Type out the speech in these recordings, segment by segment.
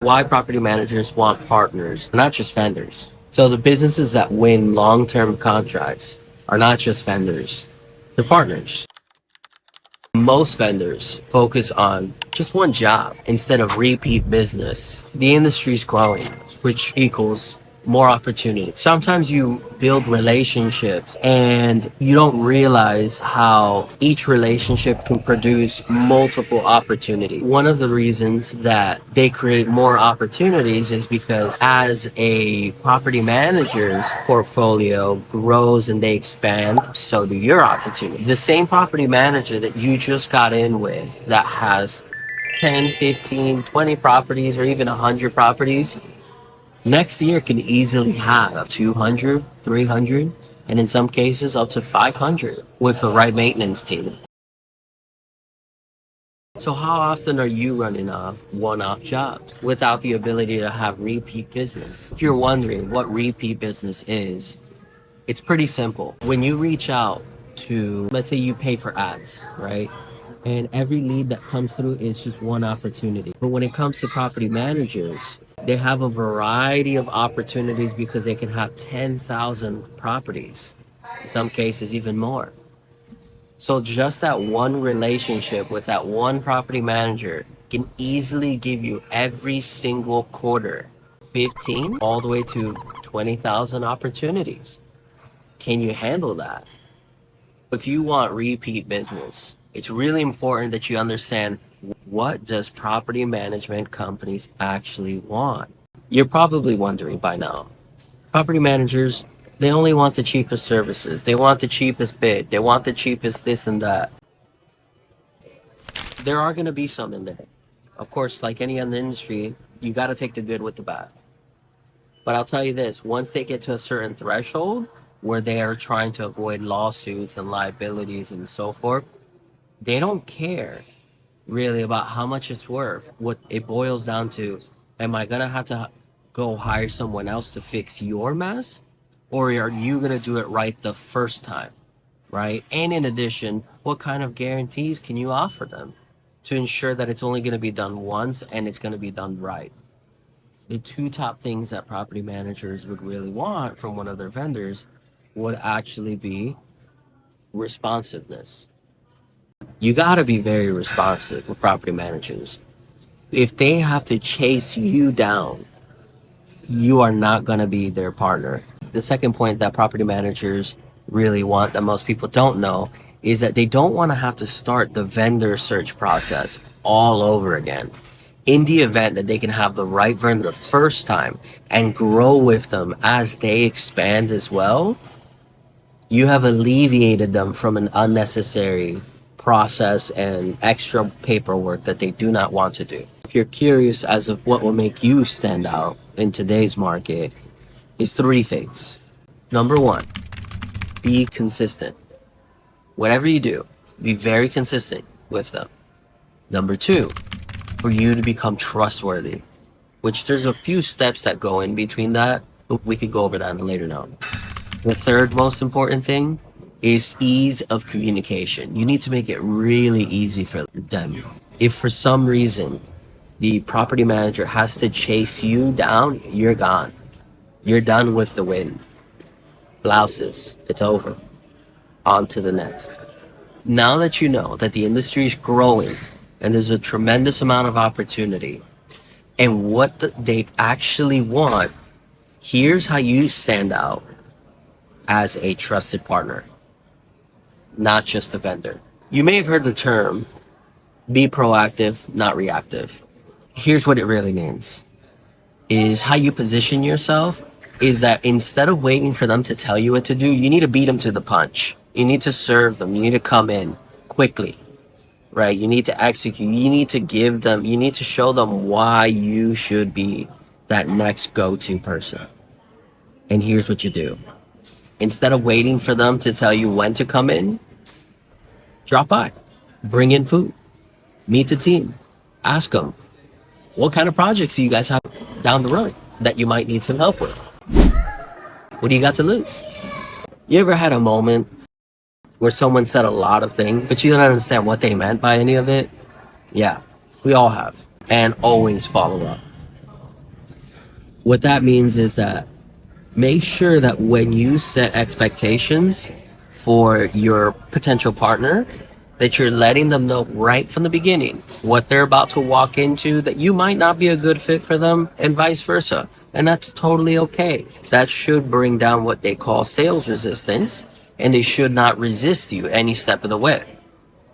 Why property managers want partners, not just vendors. So the businesses that win long-term contracts are not just vendors, they're partners. Most vendors focus on just one job instead of repeat business. The industry's growing, which equals more opportunity. Sometimes you build relationships and you don't realize how each relationship can produce multiple opportunities. One of the reasons that they create more opportunities is because as a property manager's portfolio grows and they expand, so do your opportunity. The same property manager that you just got in with that has 10, 15, 20 properties or even 100 properties, next year can easily have 200, 300, and in some cases up to 500 with the right maintenance team. So how often are you running off one-off jobs without the ability to have repeat business? If you're wondering what repeat business is, it's pretty simple. When you reach out to, let's say you pay for ads, right? And every lead that comes through is just one opportunity. But when it comes to property managers, they have a variety of opportunities because they can have 10,000 properties, in some cases even more. So just that one relationship with that one property manager can easily give you every single quarter 15 all the way to 20,000 opportunities. Can you handle that? If you want repeat business, it's really important that you understand what does property management companies actually want. You're probably wondering by now. Property managers, they only want the cheapest services. They want the cheapest bid. They want the cheapest this and that. There are going to be some in there. Of course, like any other industry, you got to take the good with the bad. But I'll tell you this, once they get to a certain threshold where they are trying to avoid lawsuits and liabilities and so forth, they don't care really about how much it's worth. What it boils down to, am I going to have to go hire someone else to fix your mess? Or are you going to do it right the first time? Right? And in addition, what kind of guarantees can you offer them to ensure that it's only going to be done once and it's going to be done right? The two top things that property managers would really want from one of their vendors would actually be responsiveness. You got to be very responsive with property managers. If they have to chase you down, you are not going to be their partner. The second point that property managers really want that most people don't know is that they don't want to have to start the vendor search process all over again. In the event that they can have the right vendor the first time and grow with them as they expand as well, you have alleviated them from an unnecessary process and extra paperwork that they do not want to do. If you're curious as of what will make you stand out in today's market, it's three things. Number one, be consistent. Whatever you do, be very consistent with them. Number two, for you to become trustworthy, which there's a few steps that go in between that, but we could go over that in a later note. The third most important thing is ease of communication. You need to make it really easy for them. If for some reason the property manager has to chase you down, you're gone. You're done with the win. Blouses, it's over. On to the next. Now that you know that the industry is growing and there's a tremendous amount of opportunity and what they actually want, here's how you stand out as a trusted partner, not just a vendor. You may have heard the term, be proactive, not reactive. Here's what it really means, is how you position yourself is that instead of waiting for them to tell you what to do, you need to beat them to the punch. You need to serve them. You need to come in quickly, right? You need to execute. You need to give them, you need to show them why you should be that next go-to person. And here's what you do. Instead of waiting for them to tell you when to come in, drop by, bring in food, meet the team, ask them, what kind of projects do you guys have down the road that you might need some help with? What do you got to lose? You ever had a moment where someone said a lot of things, but you don't understand what they meant by any of it? Yeah, we all have. And always follow up. What that means is that make sure that when you set expectations for your potential partner, that you're letting them know right from the beginning what they're about to walk into, that you might not be a good fit for them, and vice versa. And that's totally okay. That should bring down what they call sales resistance, and they should not resist you any step of the way.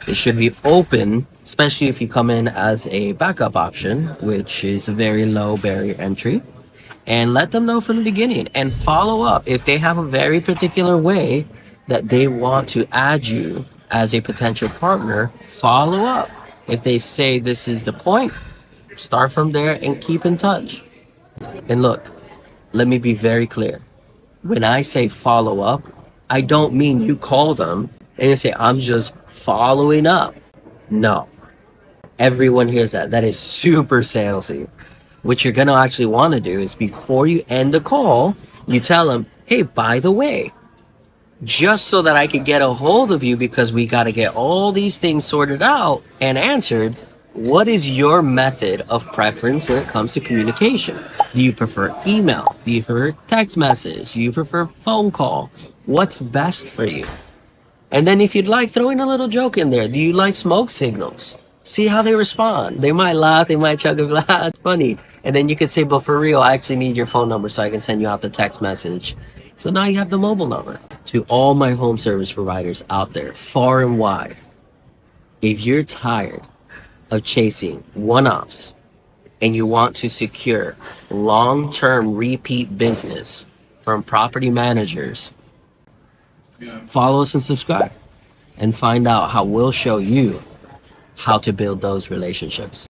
They should be open, especially if you come in as a backup option, which is a very low barrier entry, and let them know from the beginning and follow up. If they have a very particular way that they want to add you as a potential partner, follow up. If they say this is the point, start from there and keep in touch. And look, let me be very clear. When I say follow up, I don't mean you call them and you say, I'm just following up. No, everyone hears that. That is super salesy. What you're going to actually want to do is before you end the call, you tell them, hey, by the way, just so that I could get a hold of you because we got to get all these things sorted out and answered, what is your method of preference when it comes to communication? Do you prefer email? Do you prefer text message? Do you prefer phone call? What's best for you? And then if you'd like, throw in a little joke in there. Do you like smoke signals? See how they respond. They might laugh, they might chuckle, laugh, it's funny. And then you can say, but for real, I actually need your phone number so I can send you out the text message. So now you have the mobile number. To all my home service providers out there, far and wide, if you're tired of chasing one-offs and you want to secure long-term repeat business from property managers, follow us and subscribe and find out how we'll show you how to build those relationships.